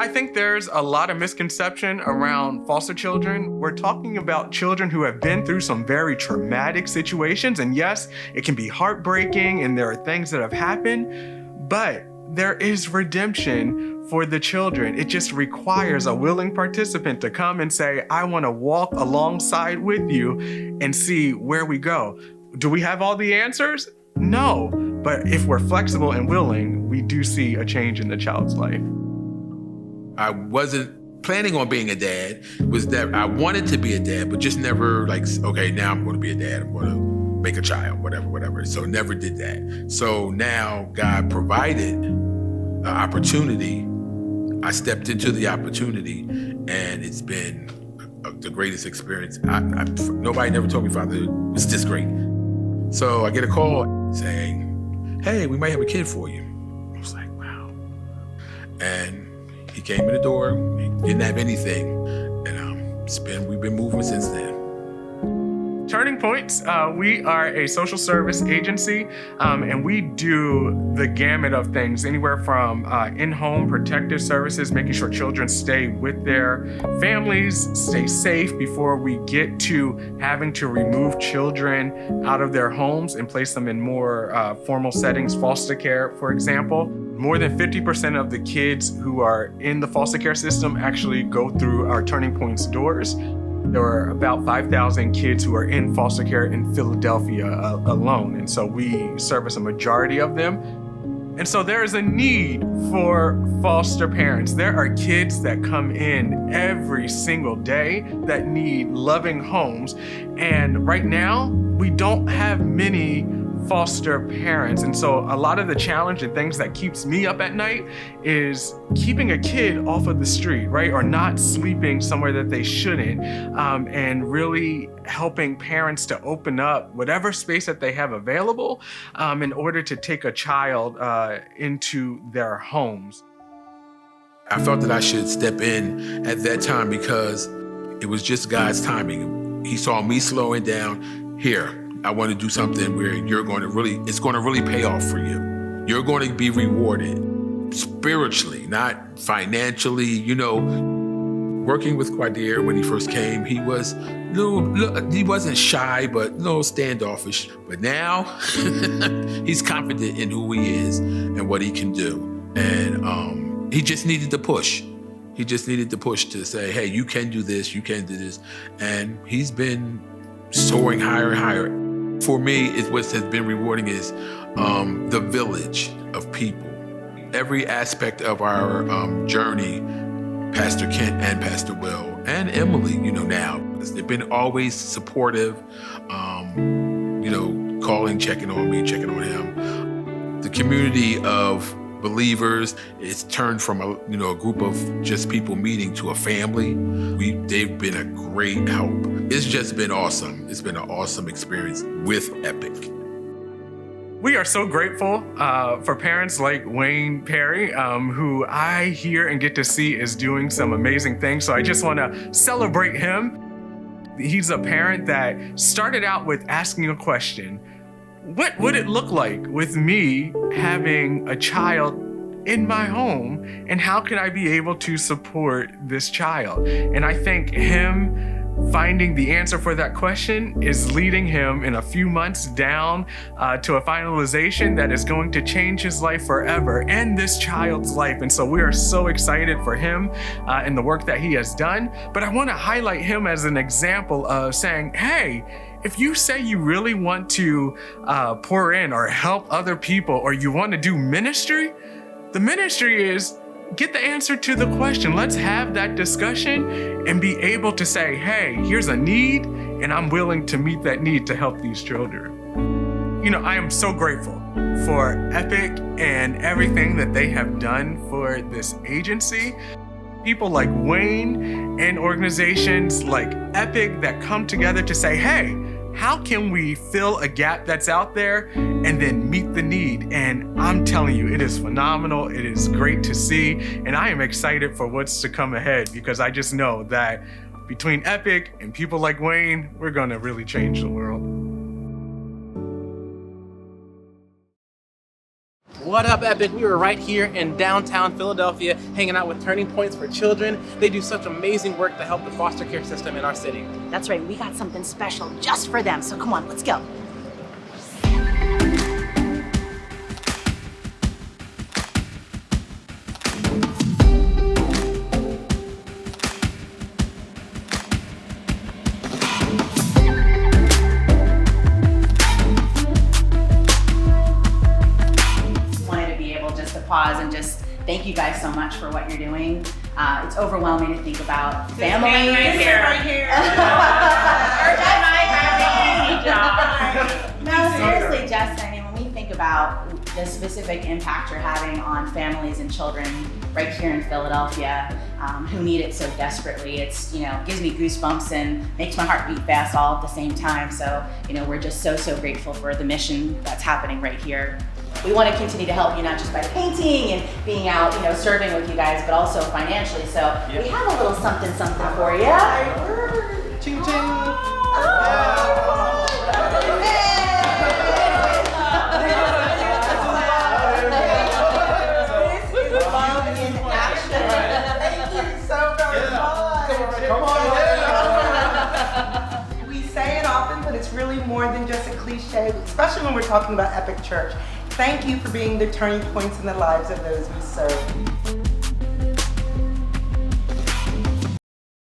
I think there's a lot of misconception around foster children. We're talking about children who have been through some very traumatic situations. And yes, it can be heartbreaking and there are things that have happened, but there is redemption for the children. It just requires a willing participant to come and say, I want to walk alongside with you and see where we go. Do we have all the answers? No, but if we're flexible and willing, we do see a change in the child's life. I wasn't planning on being a dad. Was that I wanted to be a dad, but just never like, okay, now I'm going to be a dad. I'm going to make a child, whatever. So never did that. So now God provided an opportunity. I stepped into the opportunity, and it's been the greatest experience. Nobody never told me, Father, it was this great. So I get a call saying, hey, we might have a kid for you. I was like, wow. And he came in the door, he didn't have anything, and we've been moving since then. Turning Points, we are a social service agency, and we do the gamut of things, anywhere from in-home protective services, making sure children stay with their families, stay safe before we get to having to remove children out of their homes and place them in more formal settings, foster care, for example. More than 50% of the kids who are in the foster care system actually go through our Turning Points doors. There are about 5,000 kids who are in foster care in Philadelphia alone, and so we service a majority of them. And so there is a need for foster parents. There are kids that come in every single day that need loving homes, and right now, we don't have many foster parents. And so a lot of the challenge and things that keeps me up at night is keeping a kid off of the street, right? Or not sleeping somewhere that they shouldn't, and really helping parents to open up whatever space that they have available in order to take a child into their homes. I felt that I should step in at that time because it was just God's timing. He saw me slowing down. Here, I want to do something where it's going to really pay off for you. You're going to be rewarded spiritually, not financially. Working with Quadir when he first came, he wasn't shy, but a little standoffish. But now he's confident in who he is and what he can do. And he just needed to push. He just needed to push to say, hey, you can do this, you can do this. And he's been soaring higher and higher. For me, what has been rewarding is the village of people. Every aspect of our journey, Pastor Kent and Pastor Will and Emily, now, they've been always supportive, calling, checking on me, checking on him. The community of believers, it's turned from a group of just people meeting to a family. They've been a great help. It's just been awesome. It's been an awesome experience with Epic. We are so grateful for parents like Wayne Perry, who I hear and get to see is doing some amazing things. So I just want to celebrate him. He's a parent that started out with asking a question. What would it look like with me having a child in my home, and how can I be able to support this child? And I think him finding the answer for that question is leading him in a few months down to a finalization that is going to change his life forever and this child's life. And so we are so excited for him and the work that he has done. But I want to highlight him as an example of saying, hey, if you say you really want to pour in or help other people, or you want to do ministry, the ministry is get the answer to the question. Let's have that discussion and be able to say, hey, here's a need, and I'm willing to meet that need to help these children. I am so grateful for Epic and everything that they have done for this agency. People like Wayne and organizations like Epic that come together to say, hey, how can we fill a gap that's out there and then meet the need? And I'm telling you, it is phenomenal. It is great to see. And I am excited for what's to come ahead, because I just know that between Epic and people like Wayne, we're going to really change the world. What up, Epic? We were right here in downtown Philadelphia hanging out with Turning Points for Children. They do such amazing work to help the foster care system in our city. That's right, we got something special just for them, so come on, let's go. Pause and just thank you guys so much for what you're doing. It's overwhelming to think about families. Right here. No, seriously, Justin, I mean, when we think about the specific impact you're having on families and children right here in Philadelphia who need it so desperately, it's, gives me goosebumps and makes my heart beat fast all at the same time. So, we're just so grateful for the mission that's happening right here. We want to continue to help you, not just by painting and being out, serving with you guys, but also financially. So we have a little something for you. Ching ching. This is love in action. Thank you so very much. We say it often, but it's really more than just a cliche, especially when we're talking about Epic Church. Thank you for being the turning points in the lives of those we serve.